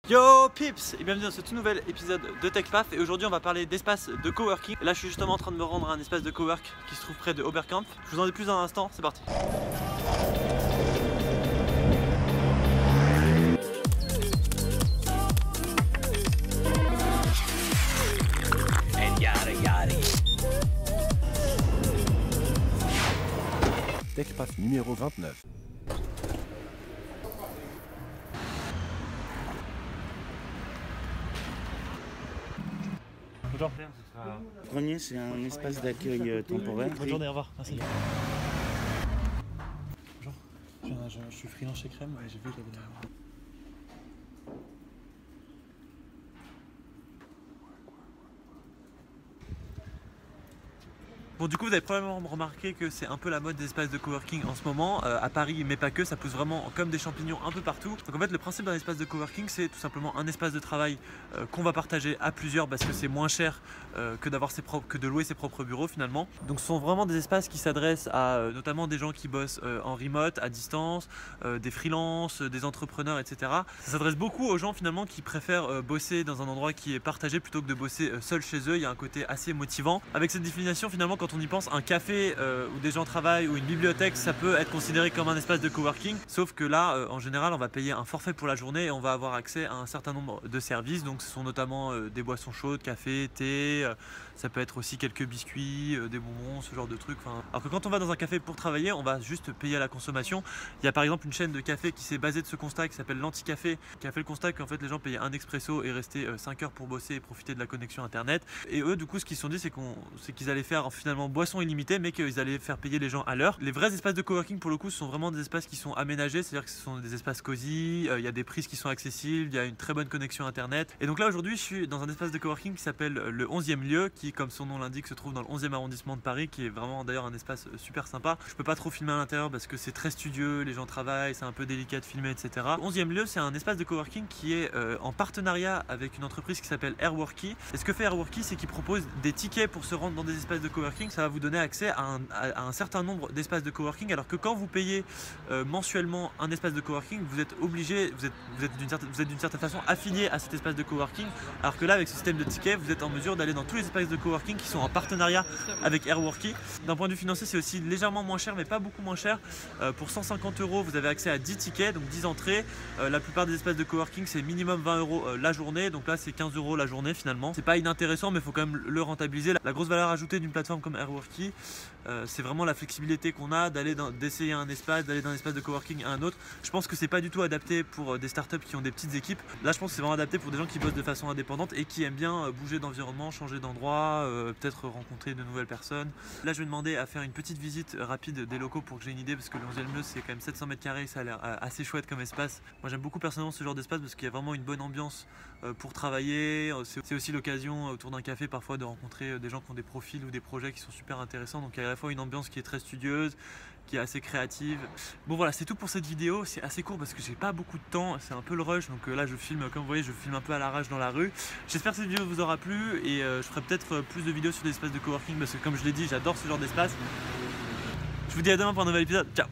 Yo pips et bienvenue dans ce tout nouvel épisode de TechPaf. Et aujourd'hui on va parler d'espace de coworking. Là je suis justement en train de me rendre à un espace de cowork qui se trouve près de Oberkampf. Je vous en dis plus dans un instant, c'est parti. TechPaf numéro 29. Bonjour. Le premier, c'est un espace d'accueil temporaire. Bonne journée, au revoir. Merci. Bonjour. Je suis freelance chez Crème et j'ai vu que j'avais la... Bon, du coup vous avez probablement remarqué que c'est un peu la mode des espaces de coworking en ce moment à Paris, mais pas que, ça pousse vraiment comme des champignons un peu partout. Donc en fait le principe d'un espace de coworking, c'est tout simplement un espace de travail qu'on va partager à plusieurs parce que c'est moins cher que de louer ses propres bureaux finalement. Donc ce sont vraiment des espaces qui s'adressent à notamment des gens qui bossent en remote, à distance, des freelances, des entrepreneurs, etc. Ça s'adresse beaucoup aux gens finalement qui préfèrent bosser dans un endroit qui est partagé plutôt que de bosser seul chez eux. Il y a un côté assez motivant. Avec cette définition finalement, quand on y pense, un café où des gens travaillent ou une bibliothèque, ça peut être considéré comme un espace de coworking, sauf que là en général on va payer un forfait pour la journée et on va avoir accès à un certain nombre de services. Donc ce sont notamment des boissons chaudes, café, thé, ça peut être aussi quelques biscuits, des bonbons, ce genre de trucs. Alors que quand on va dans un café pour travailler, on va juste payer à la consommation. Il y a par exemple une chaîne de café qui s'est basée de ce constat qui s'appelle l'Anticafé, qui a fait le constat qu'en fait les gens payaient un expresso et restaient 5 heures pour bosser et profiter de la connexion internet. Et eux du coup ce qu'ils se sont dit, c'est qu'ils allaient faire finalement boissons illimitées, mais qu'ils allaient faire payer les gens à l'heure. Les vrais espaces de coworking pour le coup ce sont vraiment des espaces qui sont aménagés, c'est-à-dire que ce sont des espaces cosy, il y a des prises qui sont accessibles, il y a une très bonne connexion internet. Et donc là aujourd'hui je suis dans un espace de coworking qui s'appelle le 11e lieu, qui comme son nom l'indique se trouve dans le 11e arrondissement de Paris, qui est vraiment d'ailleurs un espace super sympa. Je peux pas trop filmer à l'intérieur parce que c'est très studieux, les gens travaillent, c'est un peu délicat de filmer, etc. Le 11e lieu c'est un espace de coworking qui est en partenariat avec une entreprise qui s'appelle Airworky. Et ce que fait Airworky, c'est qu'il propose des tickets pour se rendre dans des espaces de coworking. Ça va vous donner accès à un certain nombre d'espaces de coworking, alors que quand vous payez mensuellement un espace de coworking, vous êtes obligé, vous êtes d'une certaine façon affilié à cet espace de coworking, alors que là avec ce système de tickets vous êtes en mesure d'aller dans tous les espaces de coworking qui sont en partenariat avec Airworky. D'un point de vue financier c'est aussi légèrement moins cher, mais pas beaucoup moins cher. Pour 150 € vous avez accès à 10 tickets, donc 10 entrées. La plupart des espaces de coworking c'est minimum 20 € la journée, donc là c'est 15 € la journée finalement. C'est pas inintéressant, mais il faut quand même le rentabiliser. La grosse valeur ajoutée d'une plateforme comme Airworky, c'est vraiment la flexibilité qu'on a d'essayer un espace, d'aller d'un espace de coworking à un autre. Je pense que c'est pas du tout adapté pour des startups qui ont des petites équipes. Là je pense que c'est vraiment adapté pour des gens qui bossent de façon indépendante et qui aiment bien bouger d'environnement, changer d'endroit, peut-être rencontrer de nouvelles personnes. Là je vais demander à faire une petite visite rapide des locaux pour que j'ai une idée, parce que le 11e lieu c'est quand même 700 m², ça a l'air assez chouette comme espace. Moi j'aime beaucoup personnellement ce genre d'espace parce qu'il y a vraiment une bonne ambiance pour travailler. C'est aussi l'occasion autour d'un café parfois de rencontrer des gens qui ont des profils ou des projets qui sont super intéressants. Donc il y a à la fois une ambiance qui est très studieuse, qui est assez créative. Bon voilà, c'est tout pour cette vidéo. C'est assez court parce que j'ai pas beaucoup de temps, c'est un peu le rush, donc là je filme, comme vous voyez, je filme un peu à l'arrache dans la rue. J'espère que cette vidéo vous aura plu et je ferai peut-être plus de vidéos sur des espaces de coworking parce que comme je l'ai dit, j'adore ce genre d'espace. Je vous dis à demain pour un nouvel épisode. Ciao.